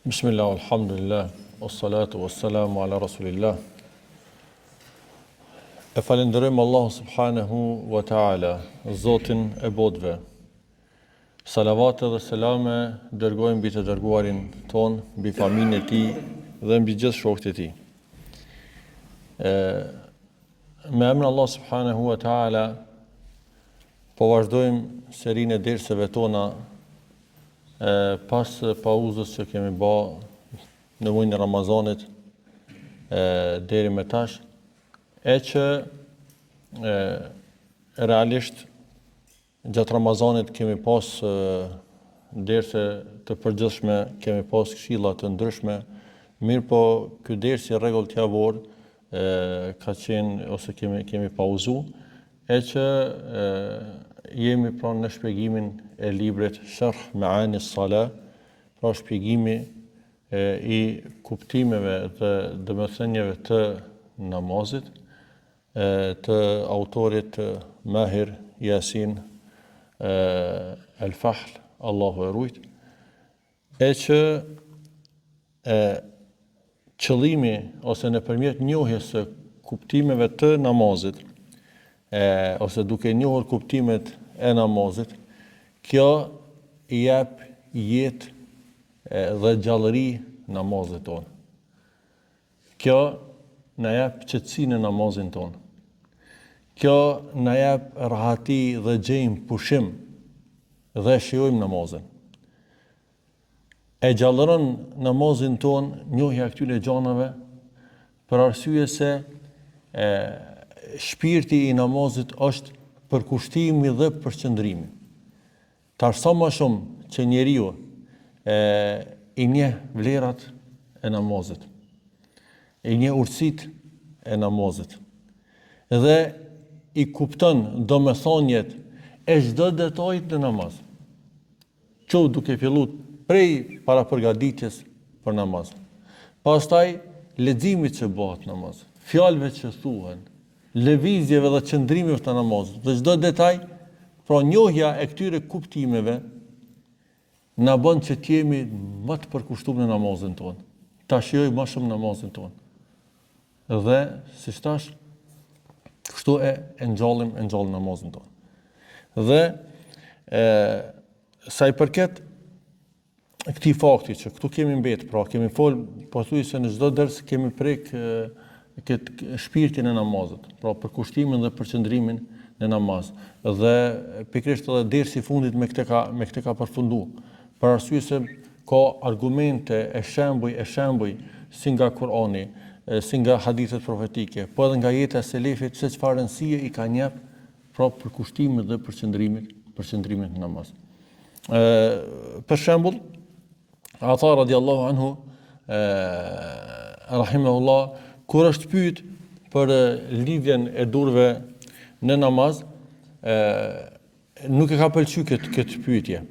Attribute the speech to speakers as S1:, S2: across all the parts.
S1: Bismillah, alhamdulillah, wassalatu wassalamu ala rasulillah. E falenderojmë Allahu subhanahu wa ta'ala, Zotin e botëve. Salavat dhe selame dërgojmë mbi të dërguarin ton, mbi familjen e tij dhe mbi gjithë shokët e tij. Me emrin Allah subhanahu wa ta'ala po vazhdojmë serinë e derseve tona pas pauzës që kemi bë në muajin e Ramazanit deri më tash, e që realisht gjatë Ramazanit kemi pas derse të përgjithshme, kemi pas këshilla të ndryshme, mirë po ky ders i rregullt javor ka qenë ose kemi pauzu, e që jemi pranë në shpjegimin e librit Sharh Ma'ani s-Salah, pra shpjegimi i kuptimeve dhe domethënieve të namazit, të autorit Mahir Yasin Al-Fahl, Allahu e rujt, e që qëllimi ose nëpërmjet njohjes së kuptimeve të namazit, ose duke njohur kuptimet e namazit, kjo i jep jetë dhe gjallëri namazit tonë. Kjo na jep qetësinë në namazin tonë. Kjo na jep rahati dhe gjejmë pushim dhe shijojmë namazin. E gjallëron namazin tonë njohja këtyre gjanave për arsye se shpirti i namazit është përkushtimi dhe përqendrimi. Sa më shumë që njeriu i njeh vlerat e namazit, i njeh urtësitë e namazit, dhe i kupton domethënjet e çdo detajit në namaz. Që duke filluar prej para përgatitjes për namaz. Pastaj leximit që bëhet namaz, fjalëve që thuhen, lëvizjeve dhe qëndrimeve të namazit, dhe çdo detaj, pra njohja e këtyre kuptimeve na bën që të jemi më të përkushtuar në namazin tonë, ta shijojmë më shumë namazin tonë. Dhe siç thash, kështu e ngjallim namazin tonë. Dhe sa i përket këtij fakti që këtu kemi mbetë, pra kemi fol pothuajse në çdo ders kemi prek këtë shpirtin e namazit, pra përkushtimin dhe përqendrimin në namaz. Dhe pikërisht edhe dersi i fundit me këtë ka përfunduar. Për arsye se ka argumente e shembuj si nga Kurani, si nga hadithet profetike, po edhe nga jeta e selefit se çfarë rëndësie i kanë jep pra përkushtimit dhe përqendrimit në namaz. Për shembull, Ata radiallahu anhu rahimahullah, kur është pyet për lidhjen e durve në namaz, nuk e ka pëlqyer këtë pyetje.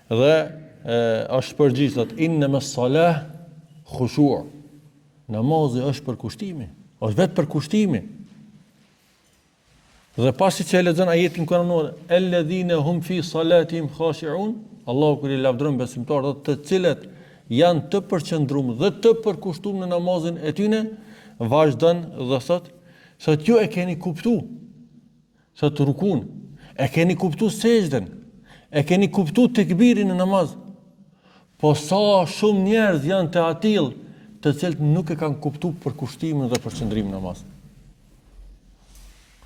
S1: Dhe është përgjigj thot inna as-salah khushu'. Namazi është përkushtimi, është vetë përkushtimi. Dhe pasi që e lexon ajetin kuranor, alladhina hum fi salatihim khashi'un, Allahu kur i lavdëron besimtarët të cilët janë të përqendruar dhe të përkushtuar në namazin e tyre, vazhdon dhe thot ju e keni kuptuar, thot rukun, e keni kuptuar sejdën, e keni kuptuar tekbirin në namaz. Po sa shumë njerëz janë të atill të cilët nuk e kanë kuptuar përkushtimin dhe përqendrimin në namaz.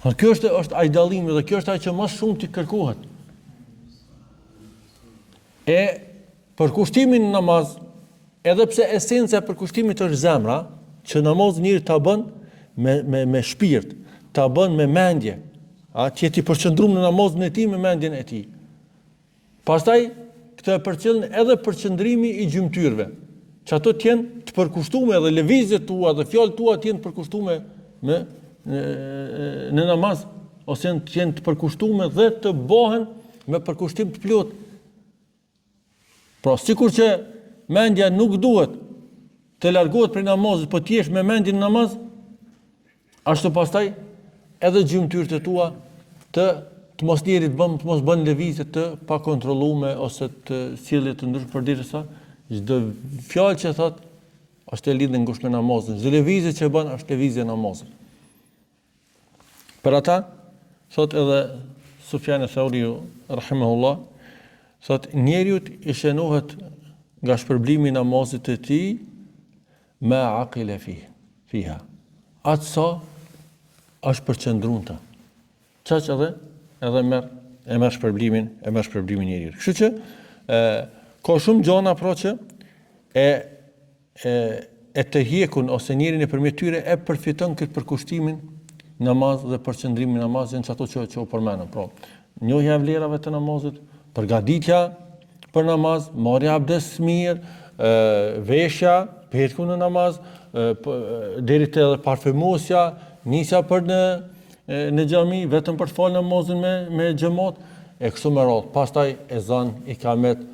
S1: Kjo është ai dallimi dhe kjo është ajo që më shumë t'i kërkohet. E përkushtimi në namaz, edhe pse esenca e përkushtimit është zemra, që namaz njëri ta bën me shpirt, ta bën me mendje, të jeti përqendruar në namazin e tij me mendjen e tij. Pastaj këtë e përcjellën edhe përqendrimi i gjymtyrëve, që ato të jenë të përkushtuara dhe lëvizjet tua dhe fjalët tua të jenë përkushtuara në namaz, ose të jenë të përkushtuara dhe të bëhen me përkushtim të plot. Pra, sikur që mendja nuk duhet të largohet prej namazit, po të jesh me mendjen në namaz, ashtu pastaj edhe gjymtyrët e tua të mos njerit të mos bën lëvizje të pakontrolluara ose të sjellje të ndryshme përderisa çdo fjalë që thot është e lidhur ngushtë me namazin, çdo lëvizje që bën është lëvizje namazit. Për ata thot edhe Sufjan al-Thauri rahimahullah, thot njeriu I shënohet nga shpërblimi I namazit të tij ma aqila fiha. Atë sa është përqendruar. Çaq edhe merr shpërblimin njeriu. Kështu që ka shumë gjëra pra që e të hjekun ose njeri nëpërmjet tyre e përfiton këtë përkushtimin namaz dhe përqendrimin në namaz janë ato që u përmendëm. Pra, njohja e vlerave të namazit, përgatitja për namaz, marrja abdes mirë, veshja, petku në namaz, deri te parfumosja, nisja për në xhami vetëm për të falë namazin me xhamat e kështu me radhë. Pastaj ezan, ikamet,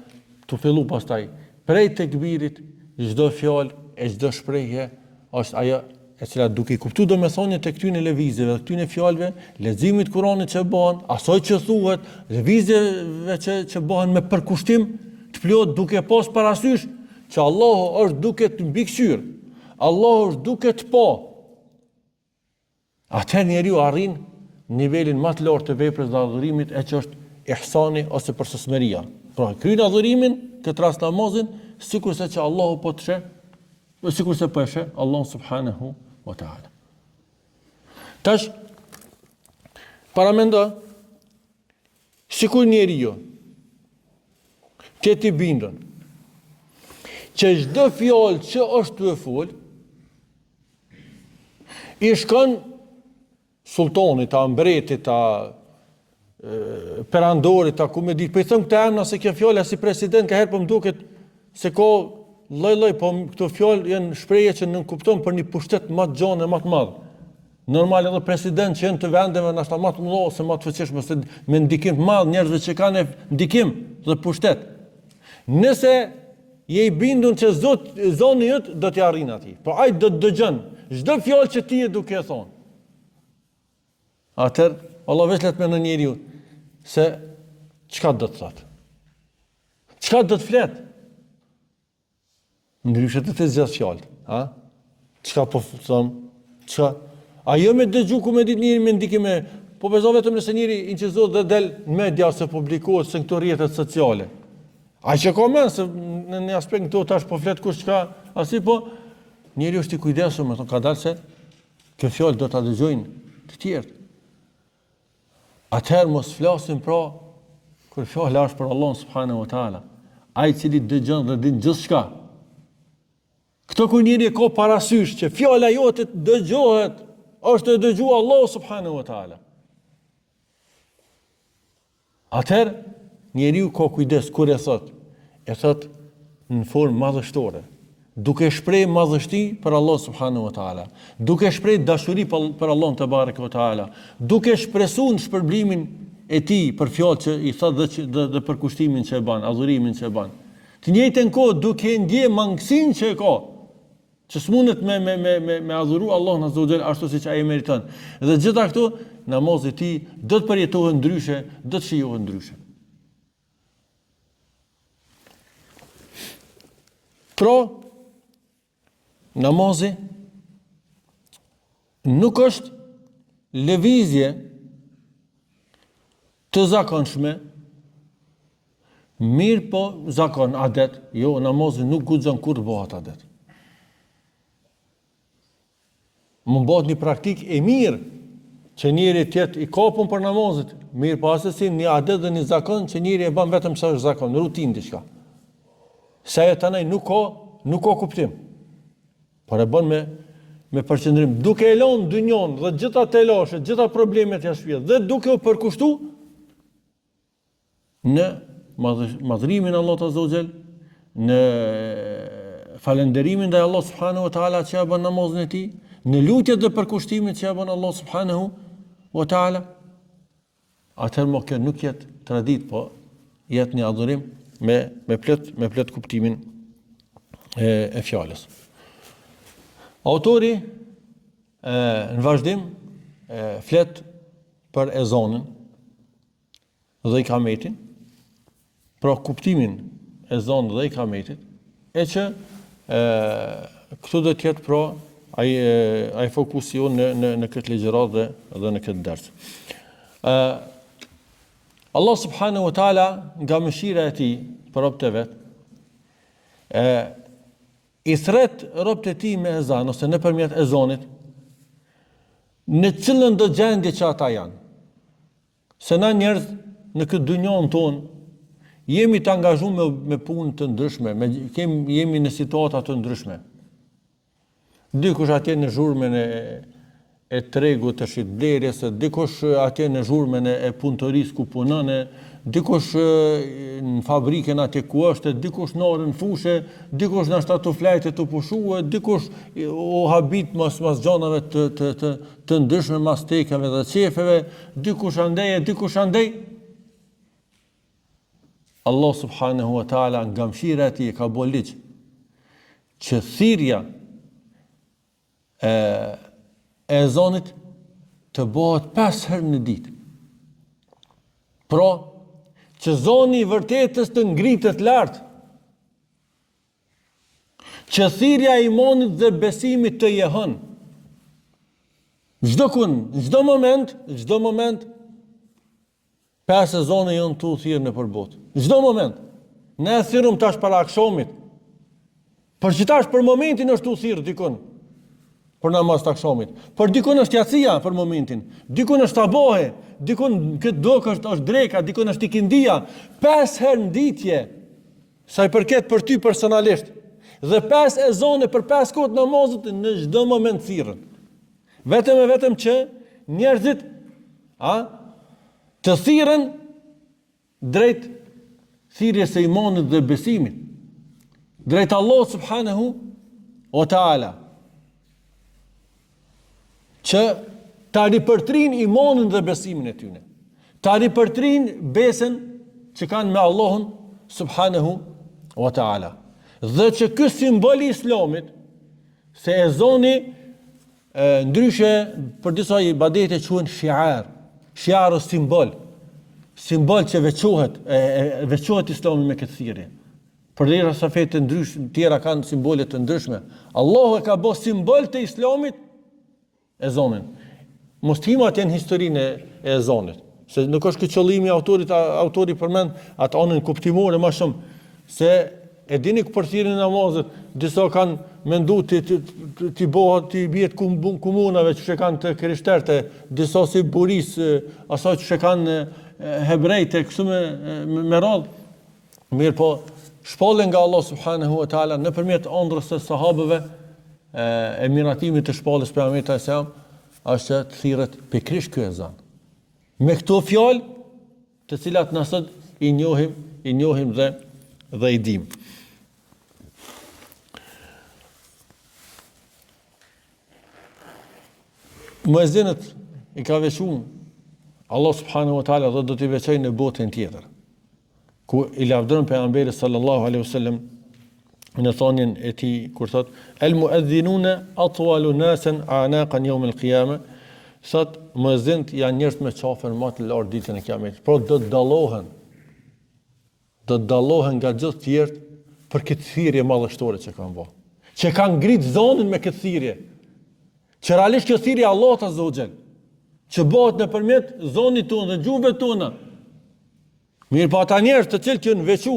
S1: tu fillu pastaj prej tekbirit, çdo fjalë e çdo shprehje është ajo e cila duke I kuptuar domethënien të këtyre lëvizjeve, këtyre fjalëve, leximit Kuranit që bëhen, asaj që thuhet, lëvizjeve që bëhen me përkushtim të plot duke pas parasysh që Allahu është duke të mbikëqyr, Allahu është duke të pa. Atëherë njeriu arrin nivelin më të lartë të veprës dhe adhurimit e që është ihsani ose përsosmëria. Pra, kryen adhurimin, këtë rast namazin, sikurse që Allahu po të sheh, sikurse po e sheh Allahu subhanahu wa ta'ala. Tash, paramendo, sikur njeriu të bindën që çdo fjalë që është të fol, I shkon sultanit, ta mbretit, ta perandorit, ta ku me ditë, po I them këtë emra se kjo fjalë si president ka herë po më duket se ka lloj-lloj, po këto fjalë janë shprehje që nuk kupton për një pushtet më të gjanë e më të madh. Normal edhe president që janë të vendeve ndoshta më të mëdha ose më të fuqishëm ose me ndikim të madh, njerëzve që kanë ndikim dhe pushtet. Nëse je I bindur që zoni jot do t'i arrin atij. Po ai do të dëgjon çdo fjalë që ti e duke e thonë. Atëherë Allah veç let me në njeriu se çka do të thotë. Çka do të flet? Ndryshe të zgjas fjalë, ha? Çka po thon? Çka? Ajo me dëgju ku me ditë njëri me ndikime, po bezo vetëm nëse njëri inqizot dhe del në media ose publikohet se në këto rrjetet sociale. A që ka men, se në një aspekt këto tash po flet kush çka, asi po, njëri është I kujdesur, me thonë ka dalë se kjo fjalë do ta dëgjojnë të tjerë. Atëherë mos flasim pra, kur fjala është për Allahun subhanahu wa taala, ai I cili dëgjon dhe din gjithçka. Këto kur njëri e ka parasysh që fjala jote dëgjohet, është e dëgjuar Allahu subhanahu wa taala. Atëherë njeriu ka kujdes kur e thot në formë madhështore, duke shpreh madhështi për Allah subhanahu wa taala, duke shpreh dashuri për Allahun te bareke ve taala, duke shpresuar shpërblimin e tij për fjalët që I thot dhe për kushtimin që e bën, adhurimin që e bën. Të njëjtën kohë duke ndje mangësinë që e ka, që s'mundet me adhuru Allahun azza wa jall ashtu siç ai meriton. Dhe gjitha këto namazi I tij do të përjetohet ndryshe, do të shijohet ndryshe. Pra, namazi nuk është lëvizje të zakonshme, mirë po zakon, adet, jo, namazi nuk guxon kur të bëhet adet. Më bëhet një praktik e mirë që njëri tjetë I kapun për namazit, mirë po asesi një adet dhe një zakon që njëri e bën vetëm sa është zakon, në rutinë diçka. Se ajo tanaj nuk ka kuptim. Por e bën me përqendrim, duke e lënë dynjon dhe gjitha telashet, gjitha problemet jashtë shtëpisë dhe duke u përkushtu në madhrimin e Allahut azza wa jall, në falënderimin ndaj Allahut subhanahu wa taala që e bën namazin e tij, në lutjet dhe përkushtimin që e bën Allah subhanahu wa taala. Atëherë më kjo nuk jetë tradit, po jetë një adhurim me plot kuptimin e fjalës. Autori në vazhdim flet për ezanin dhe ikametin, pra kuptimin ezanit dhe ikametit, e që këtu do të jetë pra ai fokusi jonë në këtë ligjërat dhe në këtë ders. Allah subhanahu wa taala nga mëshira e tij për robët e vet, i thret robët e tij me ezan ose nëpërmjet ezanit, në cilën do gjendje që ata janë. Se na njerëz në këtë dynjon tonë jemi të angazhuar me punë të ndryshme, jemi në situata të ndryshme. Dikush atje në zhurmën e tregut të shitblerjes, dikush atje në zhurmën e punëtorisë ku punon, dikush në fabrikën atje ku është, dikush në orën fushë, dikush në shtatu flajtë të pushue, dikush o habit mas gjanave të ndryshme, mas tekave dhe qefeve, dikush andej. Allah subhanahu wa taala nga mëshira e tij ka bërë ligj që thirrja e ezanit të bëhet 5 herë në ditë. Pra, që zoni i vërtetës të ngritet lart. Që thirrja e imanit dhe besimit të jehon. Çdo moment 5 ezane janë tu thirrë në përbot. Çdo moment. Ne thirrëm tash para akşamit. Për që tash për momentin është tu thirrë dikon. Për namaz të akşamit. Për dikon është jacia për momentin. Dikon është tabohe, dikon këtë dok është dreka, dikon është ikindia. 5 herë në ditje, sa i përket për ty personalisht. Dhe 5 ezane për 5 kohët namazit në çdo moment thirrën. Vetëm që njerëzit të thirrën drejt thirrjes së imanit dhe besimit. Drejt Allah subhanahu wa taala. Që ta ripërtrin imanin dhe besimin e tyne. Ta ripërtrin besën që kanë me Allahun subhanahu wa ta'ala. Dhe që ky simbol i islamit, se ezani ndryshe për disa ibadete quhen shiar. Shiar është simbol që veçohet islami me këtë thirrje. Përderisa sa fete tjera kanë simbole të ndryshme. Allahu e ka bërë simbol të islamit ezanin. Mos him atje në historinë e ezanit, se nuk është qëllimi autori përmend atë anën kuptimore më shumë, se e dini ku për thirrjen e namazit, disa kanë menduar ti bëhet komunave që kanë të krishterëve, disa si buris, asaj që kanë hebrejtë kështu me radhë. Mirë po, shpallën nga Allah subhanahu wa taala nëpërmjet ëndrrës së sahabëve, e miratimit të shpallës pejgamberit sa është të thirret pikërisht ky ezan. Me këto fjalë, të cilat na sot i njohim dhe i dim. Muezinët i ka veçuar Allah subhanahu wa taala dhe do t'i veçojë në botën tjetër, ku i lavdëron pejgamberit sallallahu alaihi wasallam në thonjen e tij kur thot el muadhdhinuna atwalu nasan anaqan yawm al-qiyamah, thot muezinët janë njerëz me qafën më të lartë ditën e kiametit. Por do të dallohen nga gjithë tjerët për këtë thirrje madhështore që kanë bërë. Që kanë ngrit zonën me këtë thirrje. Që realisht kjo thirrje Allahut azza wa xal, që bëhet nëpërmjet zonit tonë dhe gjuhëve tona. Mirë po ata njerëz të cilët janë veçu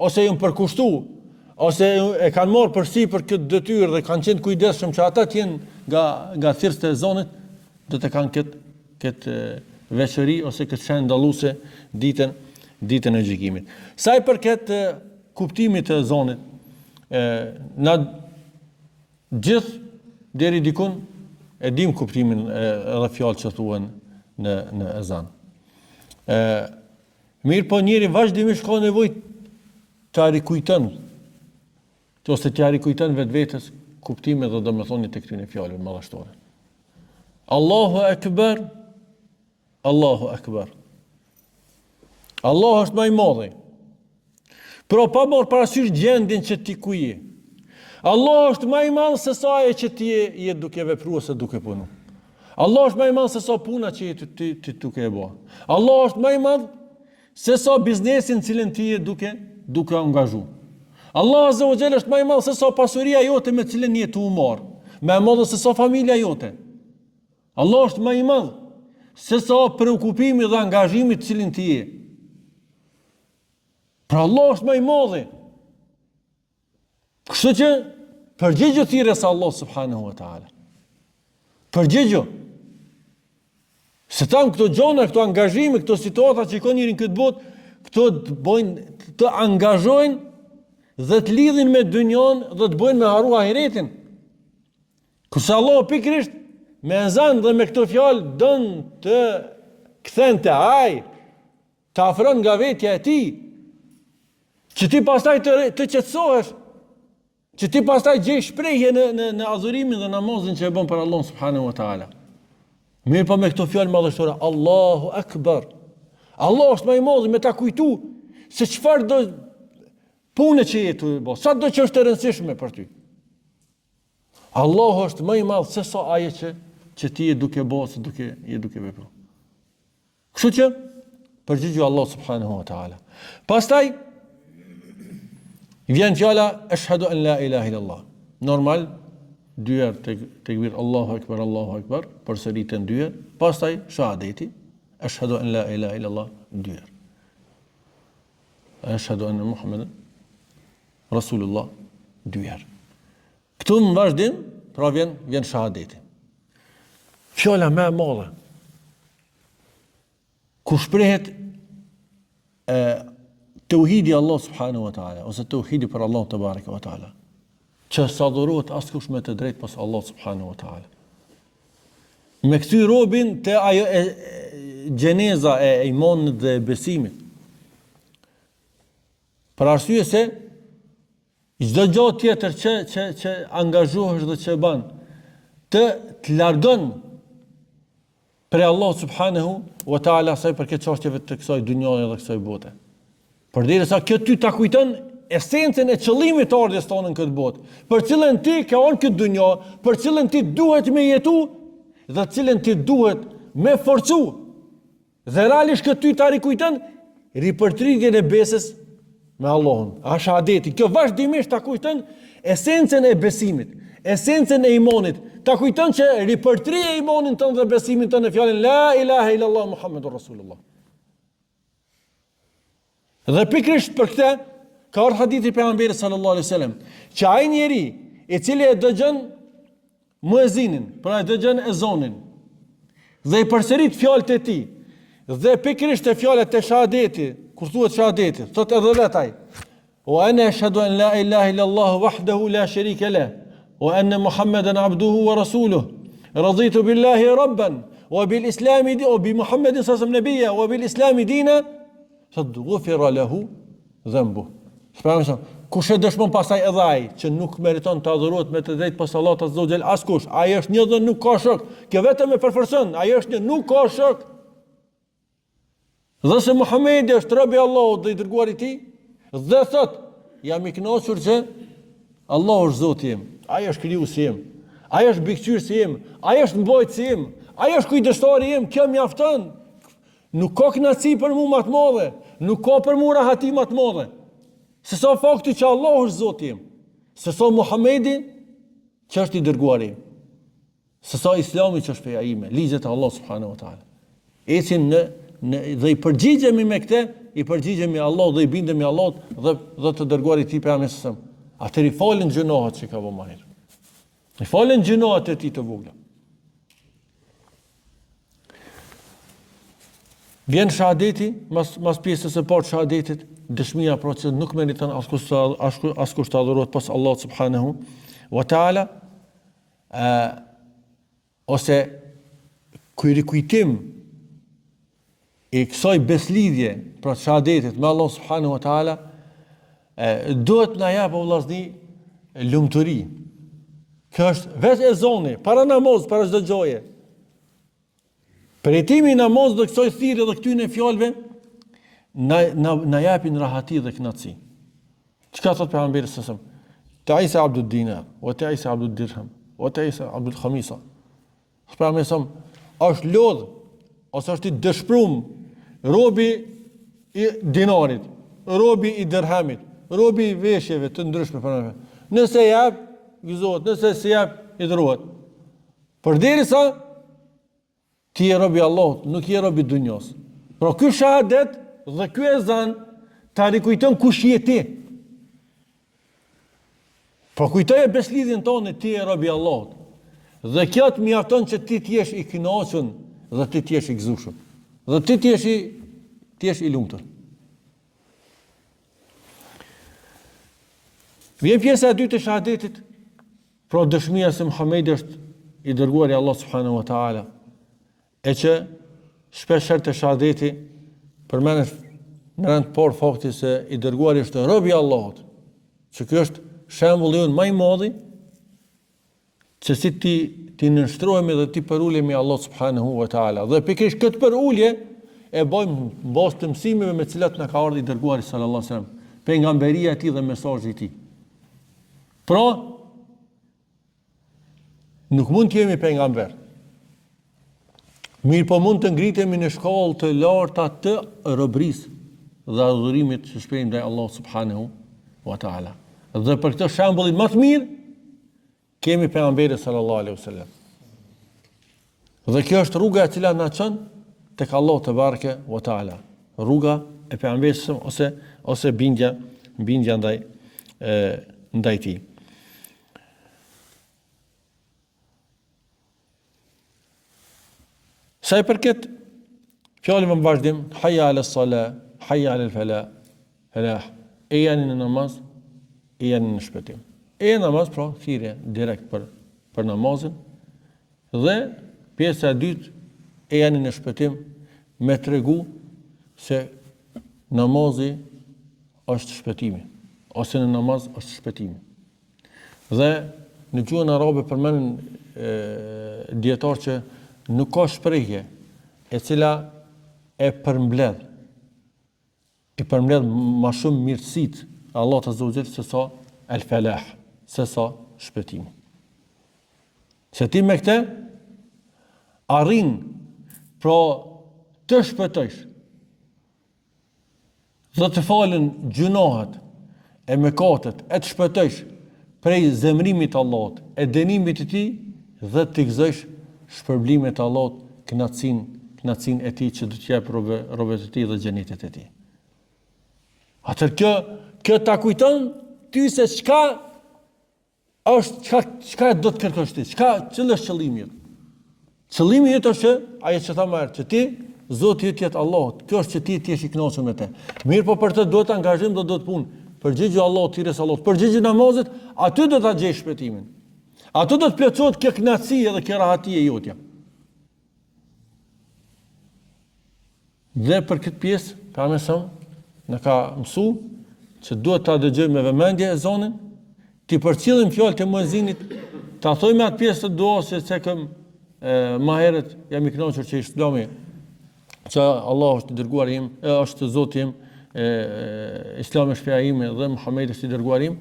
S1: ose janë përkushtuar ose e kanë marrë përsi për këtë detyrë dhe kanë qenë kujdesshëm që ata të jenë nga thirrës e zonit, do të kanë këtë veçori ose këtë shenjë dalluese ditën e gjykimit. Sa i përket kuptimit të zonit, na gjithë deri dikun e dim kuptimin edhe fjalët që thuhen në ezan. Mirë po njëri vazhdimisht ka nevojë ta rikujton ose t'ja rikujton vetvetes kuptimin dhe domethënien e këtyre fjalëve madhështore. Allahu Akbar, Allahu Akbar. Allah është më i madh. Por pa marrë parasysh gjendjen që ti ku je. Allah është më i madh se sa ajo që ti je duke vepruar ose duke punuar. Allah është më i madh se sa puna që ti duke e bërë. Allah është më i madh se sa biznesin cilën ti je duke angazhuar. Allah Azza wa Jalla është më i madh se sa pasuria jote me cilën je tu marr, më e madh se sa familja jote. Allah është më i madh se sa preokupimi dhe angazhimi të cilin ti je. Pra Allah është më i madh. Kështu që përgjigjo thirrjes së Allah subhanahu wa taala. Përgjigjo. Se tam këto gjona, këto angazhime, këto situata që kanë njërin këtë botë, këto të bojnë, të angazhojnë dhe të lidhin me dynjon dhe të bojnë me haru ahiretin. Kurse Allah pikërisht me ezan dhe me këto fjalë don të kthente të afron nga vetja e tij, që ti pastaj të qetësohesh, që ti pastaj gjej shprehje në adhurimin dhe namazin që e bën për Allah subhanahu wa taala. Mirë po me këto fjalë madhështore, Allahu Akbar. Allah është më i madh me ta kujtu se çfarë do punë që je tu bë, sa do që është e rëndësishme për ty. Allahu është më i madh se sa ajo që ti je duke bë, se je duke vepruar. Kështu që përgjigju Allah subhanahu wa taala. Pastaj vjen fjala ashhadu an la ilaha illallah. Normal, dy herë tekbir Allahu Akbar, përsëritën dy herë, pastaj shahadeti, ashhadu an la ilaha illallah dy herë. Ashhadu anna Muhammeden Rasulullah dy herë. Këtu në vazhdim, pra vjen shahadeti. Fjala më e madhe ku shprehet tauhidi Allah subhanahu wa taala, ose tauhidi për Allah te bareke wa taala, që sa dhurohet askush me të drejtë pas Allah subhanahu wa taala. Me këty robin të ajo gjeneza e imanit dhe besimit. Për arsye se çdo gjë tjetër që angazhohesh dhe që bën të largon për Allah subhanahu wa taala sa për këtë çështjeve të kësaj dynjaje dhe kësaj bote. Përderisa kjo ty ta kujton esencën e qëllimit të ardhes tonë në këtë botë, për cilën ti ke ardhur këtë dynjë, për cilën ti duhet me jetu dhe cilën ti duhet me forcu. Dhe realisht këtë ty ta rikujton ripërtritjen e besës me Allahun. Shahadeti, kjo vazhdimisht ta kujton esencën e besimit, esencën e imanit. Ta kujton që ripërtrije imanin tënd dhe besimin tënd në fjalën la ilaha illallah Muhammedur Rasulullah. Dhe pikërisht për këtë ka ardhur hadithi pejgamberit sallallahu alaihi wasallam, që ai njeri i cili e dëgjon muezinin, pra e dëgjon ezanin, dhe i përsërit fjalët e tij, dhe pikërisht e fjalët e shahadeti, kur thuhet shahadeti, thot edhe vetaj: "Wa ana ashhadu an la ilaha illallah wahdahu la sharika lah, wa anna Muhammadan abduhu wa rasuluhu, raditu billahi rabban, wa bil islam wa bi Muhammadin sallallahu alaihi wasallam nabiyya, wa bil islam dina, qad ghufira lahu dhanbuhu." Kush e dëshmon pastaj edhe ai që nuk meriton të adhurohet me të drejtë pas Allahut azza wa jall askush, ai është një dhe nuk ka shok. Kjo vetëm e përforcon, ai është një, nuk ka shok. Dhe se Muhamedi është robi i Allahut dhe i dërguari i tij, dhe thot: "Jam i kënaqur që Allahu është Zoti im, ai është krijuesi im, ai është bikëqyrësi im, ai është mbrojtësi im, ai është kujdestari im, kjo mjafton. Nuk ka kënaqësi për mua më të madhe, nuk ka për mua rahati më të madhe. Se sa fakti që Allah është Zoti im, se sa Muhamedi që është i dërguari im, se sa Islami që është feja ime, ligjet e Allah subhanahu wa taala. Ecim dhe i përgjigjemi me këtë, i përgjigjemi Allah dhe i bindemi Allahut dhe të dërguarit të tij pejgamberit sa. Atëherë i falen gjunohat që ka vënë më herë. I falen gjunohat e tij të vogla. Vjen shahadeti, mas pjesës së parë shahadetit, dëshmia pra që nuk meriton askush të adhurohet pas Allahut subhanahu wa taala, ose ky rikujtim i kësaj beslidhje pra shahadetit me Allah subhanahu wa taala duhet na jap vëllazni lumturi. Kjo është vetë ezani, para namaz, para çdo gjoje. Përjetimi i namazit dhe kësaj thirrje dhe këtyre fjalëve na japin rahati dhe kënaqësi. Çka thot pejgamberi sallallahu alajhi wasallam? Ta'isa abdud dinar, wa ta'isa abdud dirham, wa ta'isa abdul khamisa. Pejgamberi është lodh ose është i dëshpëruar robi i dinarit, robi i dirhamit, robi veshjeve të ndryshme për në. Nëse jap, gëzohet, nëse se jap, i dërohet. Përderisa ti je robi Allahut, nuk je robi dunjos. Pra ky shahadet dhe ky ezan ta rikujton kush je ti. Po kujtoje beslidhjen tonë, ti je robi Allahut. Dhe kjo të mjafton që ti t'jesh i kënaqur dhe ti t'jesh i gëzuar. Dhe ti t'jesh i lumtur. Vjen pjesa e dytë e shahadetit, pra dëshmia se Muhamedi është i dërguari i Allah subhanahu wa taala. E që shpesh herë të shahadeti përmendet në rend por fakti se i dërguari është robi i Allahut. Që ky është shembulli më i madh që si ti nënshtrohemi dhe ti përulemi Allah subhanahu wa taala. Dhe pikërisht këtë përulje e bëjmë mbas të mësimeve me cilat na ka ardhur i dërguari sallallahu alaihi wasallam, pejgamberia e tij dhe mesazhi i tij. Pra, nuk mund të jemi pejgamber. Mirë po mund të ngritemi në shkallë të larta të robërisë dhe adhurimit që shprehim ndaj Allah subhanahu wa taala. Dhe për këtë shembull më të mirë kemi pejgamberin sallallahu alaihi wasallam. Dhe kjo është rruga e cila na çon tek Allah te bareke wa taala. Rruga e pejgamberit ose bindja ndaj tij. Sa i përket fjalën më vazhdim, hayya ala salah, hayya ala falah, e janë në namaz, e janë në shpëtim. E namaz, pra, thirrje direkt për namazin, dhe pjesa e dytë, e janë në shpëtim, me tregu se namazi është shpëtimi, ose në namaz është shpëtimi. Dhe në gjuhën arabe përmenden dietar që nuk ka shprehje e cila i përmbledh më shumë mirësitë Allah azza wa jalla se sa al-falah, se sa shpëtimi. Se ti me këtë arrin pra të shpëtojsh dhe të falen gjunohat e mëkatet, e të shpëtojsh prej zemrimit të Allahut, e dënimit të tij dhe të gëzosh shpërblimet e Allahut, kënaqësinë e tij që do të jap robët e tij dhe xhenetet e tij. Atëherë kjo ta kujton ty se çka do të kërkosh ti, cili është qëllimi jot. Qëllimi jot është ajo që thamë herë, që ti Zoti yt jetë Allahut. Kjo është që ti të jesh i kënaqur me të. Mirë, po për të do të angazhim dhe do të punë. Përgjigju Allahut, thirrjes Allahut, përgjigju namazit, aty do ta gjesh shpëtimin. Ato do të plotësohet kjo kënaqësi dhe kjo rahati e jotja. Dhe për këtë pjesë, ka mëson, na ka mësu që duhet ta dëgjojmë me vëmendje ezanin, ti përcjellim fjalët e muezinit, ta thojmë atë pjesë të duas se këm më herët jam i kënaqur që Islami, që Allah është i dërguar im, është Zoti im, Islami është feja ime dhe Muhamedi është i dërguar im.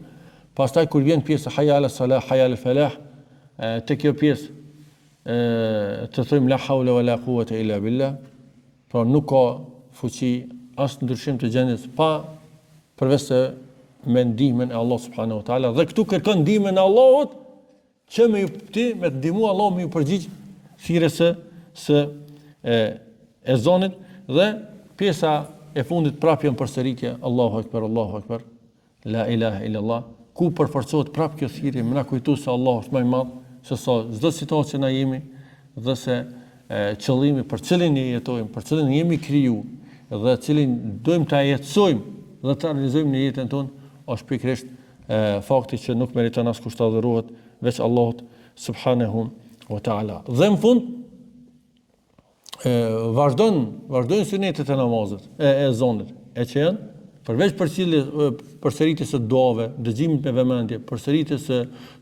S1: Pastaj kur vjen pjesa hayya ala salah, hayya ala falah, te kjo pjesë të thojmë la hawla wala quwata illa billah, pra nuk ka fuqi as ndryshim të gjendjes pa përveç se me ndihmën e Allah subhanahu wa taala. Dhe këtu kërkon ndihmën e Allahut që me të ndihmu Allah me ju përgjigj thirrjes së ezanit, dhe pjesa e fundit prapë janë përsëritje Allahu akbar, la ilaha illallah, ku përforcohet prapë kjo thirrje, më na kujtu se Allah është më i madh se sa çdo situatë që na jemi, dhe se qëllimi për cilin ne jetojmë, për cilin jemi kriju, dhe cilin dojmë ta jetësojmë dhe ta realizojmë në jetën tonë, është pikërisht fakti që nuk meriton askush të adhurohet veç Allahut subhanahu wa taala. Dhe në fund vazhdojnë sunetet e namazit, e ezanit, e që janë përveç përsëritjes së duave, dëgjimit me vëmendje, përsëritjes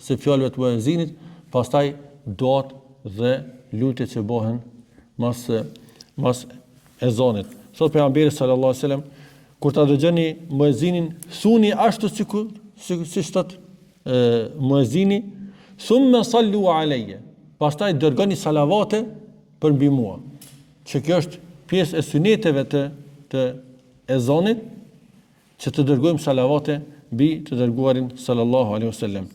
S1: së fjalëve të muezinit, pastaj duat dhe lutjet që bëhen mas ezanit. Thot pejgamberi sallallahu alaihi wasallam, kur ta dëgjoni muezinin, thuni ashtu siç thot muezini, thumma sallu alayya. Pastaj dërgoni salavate për mbi mua. Që kjo është pjesë e suneteve të ezanit, që të dërgojmë salavate mbi të dërguarin sallallahu alaihi wasallam.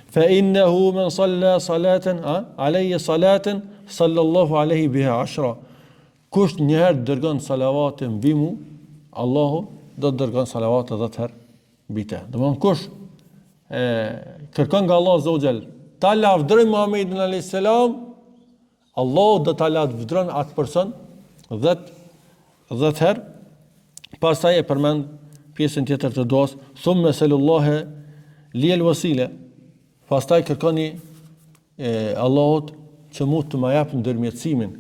S1: Fa innahu man salla salatan alayhi salatan sallallahu alaihi biha 10. Kush njëherë dërgon salavate mbi mu, Allahu do të dërgon salavate 10 herë mbi te. Domthon kush kërkon nga Allah azza wa jall ta lavdëroj Muhamedit alayhis salam, Allahu do ta lavdëron atë person 10 herë. Pastaj e përmend pjesën tjetër të duas, thumma sallallahu li al-wasila. Pastaj kërkoni Allahut që mu të më jap ndërmjetësimin.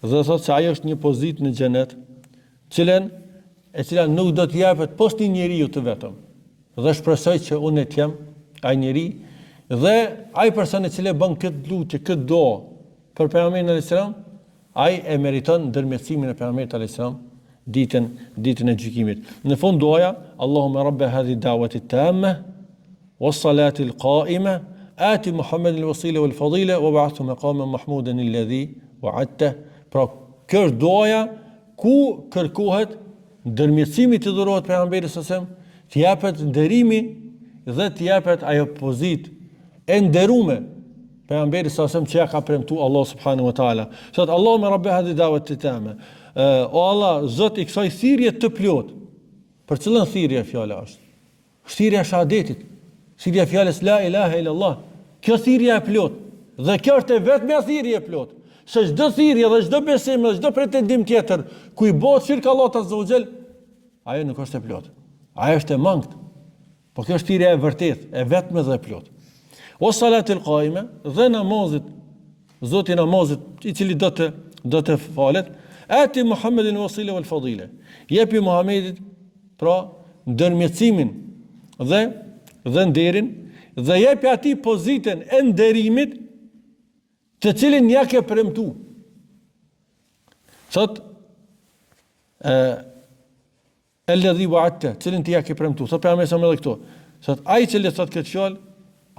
S1: Dhe thot se ajo është një pozitë në xhenet, e cila nuk do të japet poshtë një njeriu të vetëm. Dhe shpresoj që unë të jem ai njeri dhe ai person i cili bën këtë lutje, këtë do për pejgamberin alayhis salam, ai e meriton ndërmjetësimin e pejgamberit alayhis salam ditën e gjykimit. Në fund duaja, Allahumma rabba hadhihi da'wati at-tamma was-salati al-qa'ima ati Muhammedin al-wasila wal-fadila wa ba'athu maqaman mahmudan alladhi wa'adta. Pra, kjo është duaja ku kërkohet ndërmjetësimi të dhurohet pejgamberit sallallahu alaihi wasallam, të japet nderimi dhe të japet ajo pozitë e nderuame pejgamberit sallallahu alaihi wasallam që ja ka premtuar Allah subhanahu wa taala. Thot Allahumma rabbi hadhihi da'wati at-tamma. O Allah, Zot i kësaj thirrje të plot. Për cilën thirrje fjala është? Thirrja e shahadetit. Thirrja e fjalës la ilaha illa Allah. Kjo thirrje e plot. Dhe kjo është e vetmja thirrje e plot. Se çdo thirrje dhe çdo besim dhe çdo pretendim tjetër ku i bëhet shirk Allahut azza wa jall, ajo nuk është e plot. Ajo është e mangët. Po kjo është thirrja e vërtetë, e vetme dhe e plot. O salatul qaima, dhe namazit, Zoti namazit i cili do të falet, ati Muhammedin wasila wal fadila. Jepi Muhamedit pra ndërmjetësimin dhe nderin dhe jepi atij pozitën e nderimit të cilin ja ke premtu. Thot alladhi wa'adta, cilin ti ja ke premtu. Thot pejgamberi sa më dhe këto. Thot ai cili thot këtë fjalë,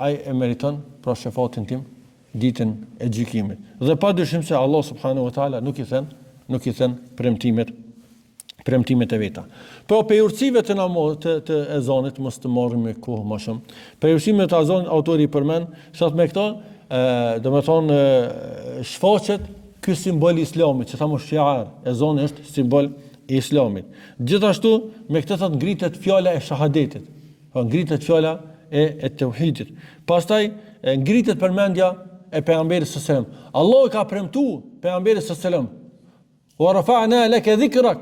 S1: ai e meriton pra shefatin tim ditën e gjykimit. Dhe padyshim se Allah subhanahu wa taala nuk i thën premtimet e veta. Por për urtësive të ezanit mos të marrim me kohë më shumë. Për urtësimet e ezanit autori përmend, thot me këto domethënë shfaqet ky simbol i Islamit, që thamë shiar, ezani është simbol i Islamit. Gjithashtu me këtë thot ngritet fjala e shahadetit, po ngritet fjala e tauhidit. Pastaj ngritet përmendja e pejgamberit sallallahu alajhi wasallam. Allahu ka premtuar pejgamberit sallallahu alajhi wasallam, wa rafa'na laka dhikrak.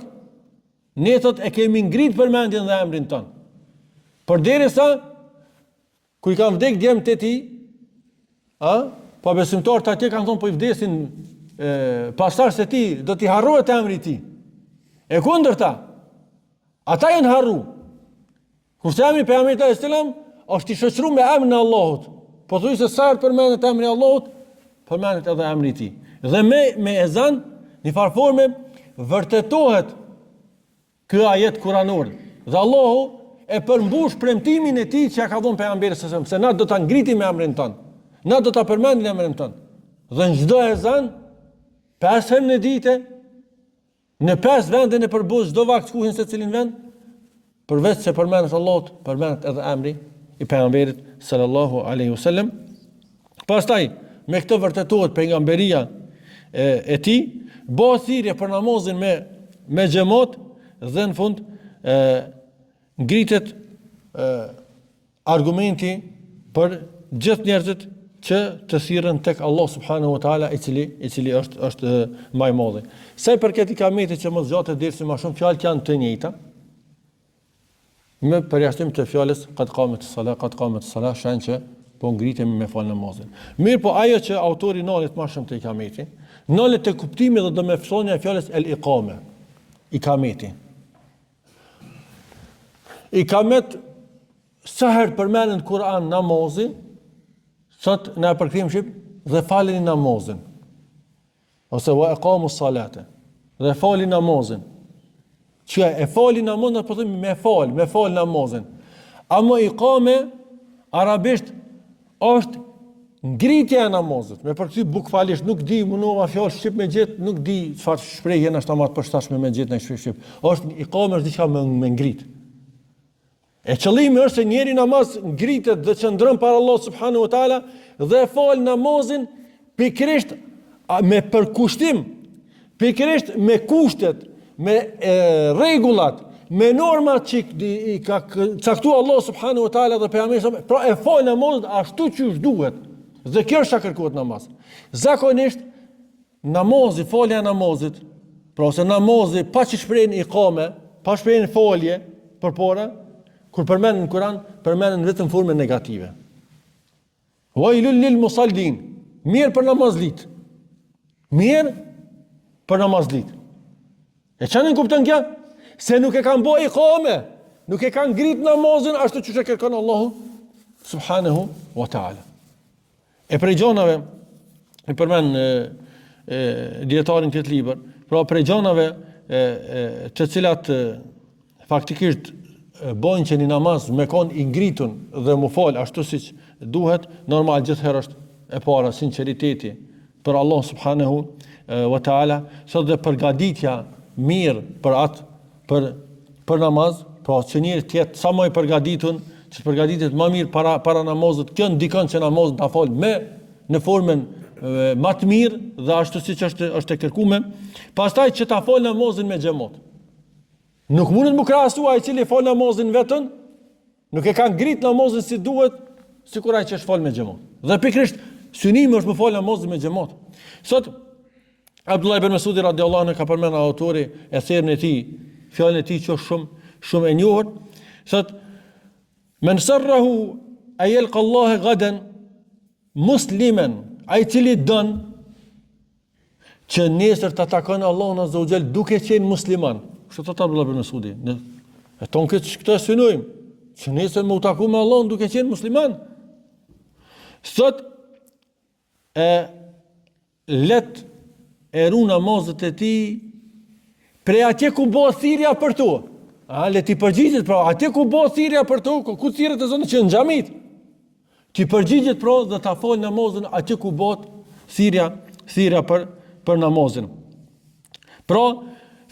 S1: Ne thot e kemi ngrit përmendjen dhe emrin ton. Përderisa ku i kanë vdek djemtë e tij, po besimtarët atje kanë thonë po i vdesin pasardhësit e tij, do t'i harrohet emri i tij. E kundërta, ata janë harru. Kurse emri pejgamberit sallallahu alajhi wasallam është i shoqëruar me emrin e Allahut. Po thuaj se sa përmendet emri i Allahut, përmendet edhe emri i tij. Dhe me ezan në farforme vërtetohet ky ajet kuranor. Dhe Allahu e përmbush premtimin e tij që ja ka dhënë pejgamberit sallallahu alajhi wasallam, se na do ta ngritim me emrin ton. Na do ta përmendim emrin ton. Dhe në çdo ezan 5 herë në ditë, në 5 vende në përbuz, çdo vakt ku hin se cilin vend, përveç se përmendet Allahut, përmendet edhe emri i pejgamberit sallallahu alaihi wasallam. Pastaj me këtë vërtetohet pejgamberia e tij, bëhet thirrje për namazin me xhamat dhe në fund ngritet argumenti për gjithë njerëzit që të thirrën tek Allah subhanahu wa taala i cili është më i madh. Sa i përket ikametit që mos zgjatet derisi më shumë, fjalët janë të njëjta. Me përjashtim të fjalës qad qamet as-salah, shën që po ngritemi me fal namazin. Mirë, po ajo që autori nalet më shumë te ikameti, nalet te kuptimi dhe domethënia e fjalës el-iqame, ikameti. Ikamet sa herë përmenden në Kur'an namazin, sot na përkthejmë shqip dhe faleni namazin. Ose wa iqamu s-salata. Dhe falni namazin. Që e fali namazin, po themi me fal namazin. Ama iqame arabisht është ngritja e namazit. Me përkthy bukfalisht nuk di munova fjalë shqip me gjet, nuk di çfarë shprehje na shtamat përshtatshme me gjet në shqip. Është iqame është diçka me ngrit. E qëllimi është se njeri namaz ngritet dhe qëndron para Allah subhanahu wa taala dhe fal namazin pikërisht me përkushtim, pikërisht me kushtet, me rregullat, me normat që i ka caktuar Allah subhanahu wa taala dhe pejgamberi, pra e fal namazin ashtu siç duhet. Dhe kjo është çka kërkohet namaz. Zakonisht namazi, falja e namazit, pra ose namazi pa që shprehjen ikame, pa shprehjen folje përpara, kur përmenden në Kur'an, përmenden vetëm forma negative. Wailul lil musallin. Mirë për namazlit. Mirë për namazlit. E çfarë në kupton kjo? Se nuk e kanë bëj ikame, nuk e kanë ngrit namazin ashtu siç e kërkon Allahu subhanahu wa taala. E prej gjonave, e përmen djetarin këtë libër, pra prej gjonave të cilat faktikisht bojnë që një namaz me kon i ngritun dhe mu fal ashtu siç duhet, normal gjithherë është e para sinqeriteti për Allah subhanahu wa taala, sot dhe përgatitja mirë për atë për namaz, pra që njëri të jetë sa më i përgatitun, që të përgatitet më mirë para namazit, kjo ndikon që namazin ta fal në formën më të mirë dhe ashtu siç është e kërkuar. Pastaj që ta fal namazin me xhamat. Nuk mundet më krahasua ai cili fal namazin vetën, nuk e ka ngrit namazin si duhet, sikur ai që është fal me xhamat. Dhe pikërisht synimi është më fal namazin me xhamat. Sot Abdullah ibn Mas'ud radhiyallahu anhu ka përmendur autori e therrën e tij, fjalën e tij që është shumë e njohur, thotë men sarrahu an yalqa Allah gadan musliman, ai cili don që nesër të takon Allahun azza wa jall duke qenë musliman. Kështu thotë Abdullah ibn Mas'udi. E ton këtë synojmë, që nesër më u taku me Allahun duke qenë musliman. Sot let e ru namazet e tij prej atje ku bëhet thirrja për to. Le ti përgjigjet, pra, atje ku bëhet thirrja për to, ku thirret e zonë që në xhamit. Ti përgjigjet pra dhe ta fal namazin atje ku bëhet thirrja për namazin. Pra,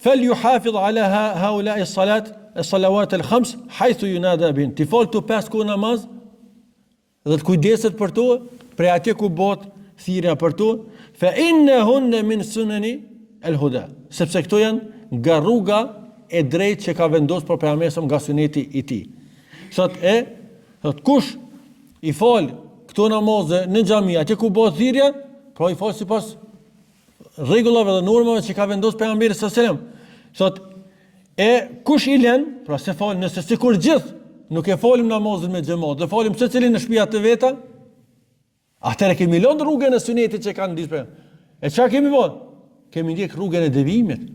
S1: fal yuhafiz ala haula as-salawat al-khams haythu yunada bin. Ti fal të 5 ku namaz dhe të kujdeset për to, prej atje ku bëhet thirrja për to, fa innahunna min sunani al-huda. Sepse këto janë nga rruga e drejtë që ka vendosur për pejgamberin nga suneti i tij. Thot kush i fal këto namaze në xhami, atje ku bëhet thirrja, pra i fal sipas rregullave dhe normave që ka vendosur pejgamberi sallallahu alajhi wasallam. Thot kush i lën, pra se fal nëse sikur gjithë nuk e falim namazin me xhamat, dhe falim secili në shtëpia të veta, atëherë kemi lënë rrugën e sunetit që kanë ndihmë. E çfarë kemi bërë? Kemi ndjek rrugën e devijimit.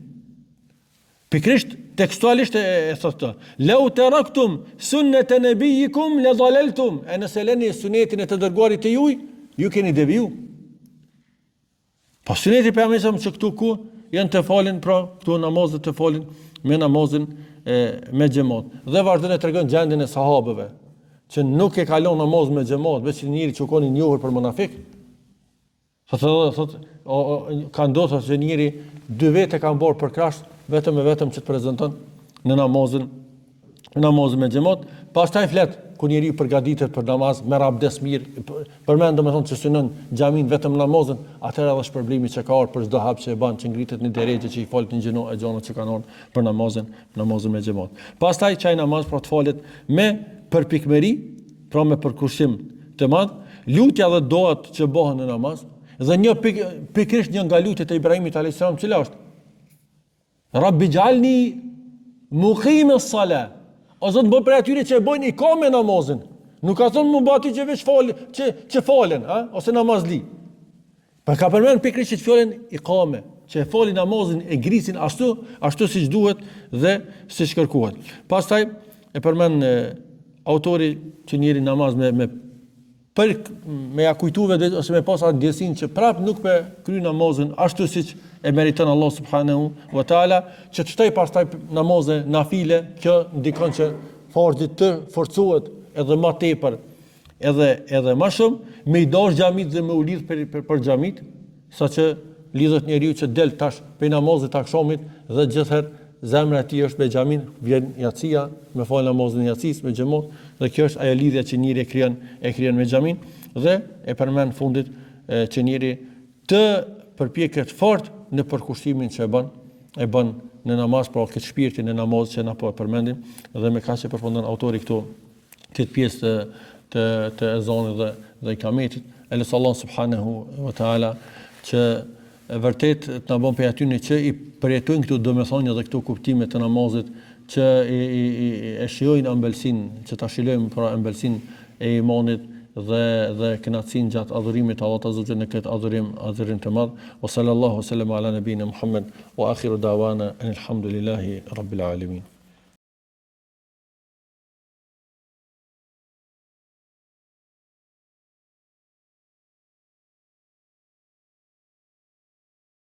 S1: Pikrisht tekstualisht e thotë: "Lau taraktum sunnata nabiyikum la dhalaltum." Nëse lëni sunetin e të dërguarit të juaj, ju keni deviju. Po suneti pejgamberit që këtu ku janë të falin, pra këtu namazet të falin me namazin me xhamat. Dhe vazhdon e tregon gjendjen e sahabëve, që nuk e kalon namaz me xhamat, veç njëri që qenë i njohur për munafik. Ka ndodhur se njëri 2 vete kanë bërë për krahas vetëm që të prezanton në namazin me xhamat, pastaj flet kur njeriu përgatitet për namaz, merr abdes mirë, përmend domethënë se synon xhamin vetëm namazin, atëherë edhe shpërblimi që ka ardhur për çdo hap që e bën, që ngritet në derexhe që i fal në gjino e gjona që kanë ardhur për namazin me xhamat. Pastaj çaj namaz për të falet me përpikmëri, pra me përkushtim të madh, lutja dhe doat që bëhen në namaz, dhe një pikërisht një nga lutjet e Ibrahimit alayhis salam, cila është: Rabbi ij'alni muqim as-salah. O Zot, bëj për atyre që e bojnë ikame namazin. Nuk ka thonë më bati që veç që falen, ose namazli. Për ka përmend pikërisht që fjalën ikame, që e falin namazin e grisin ashtu siç duhet dhe siç kërkohet. Pastaj e përmend autori që njëri namaz me ja kujtuve ose me pas atë ndjesinë që prap nuk me kry namazin ashtu siç e meriton Allah subhanahu wa taala, që të shtoj pastaj namaze nafile, kjo ndikon që farzit të forcohet edhe më tepër, edhe më shumë me i dash xhamit dhe me u lidh për xhamit, saqë lidhet njeriu që del tash pe namazit të akşamit dhe gjithherë zemra e tij është me xhamin, vjen yatsia, me fal namazin e yatsis me xhamat, dhe kjo është ajo lidhja që njëri e krijon me xhamin, dhe e përmend fundit që njëri të përpjeket fort në përkushtimin që e bën në namaz, pra këtë shpirtin e namazit që na po e përmendim, dhe me kaq që përfundon autori këtu këtë pjesë të ezanit dhe ikametit. Elus Allah subhanahu wa taala që vërtet të na bën për atyre që i përjetojnë këtu domethënie dhe këtu kuptime të namazit, që e shijojnë ëmbëlsinë, që ta shijojmë pra ëmbëlsinë e imanit dhe kënaqësinë gjatë adhurimit të Allahut azza wa jalla në këtë adhurim të madh. Wa sallallahu sallam ala nabina Muhammad wa akhiru da'wana alhamdulillahi rabbil alamin.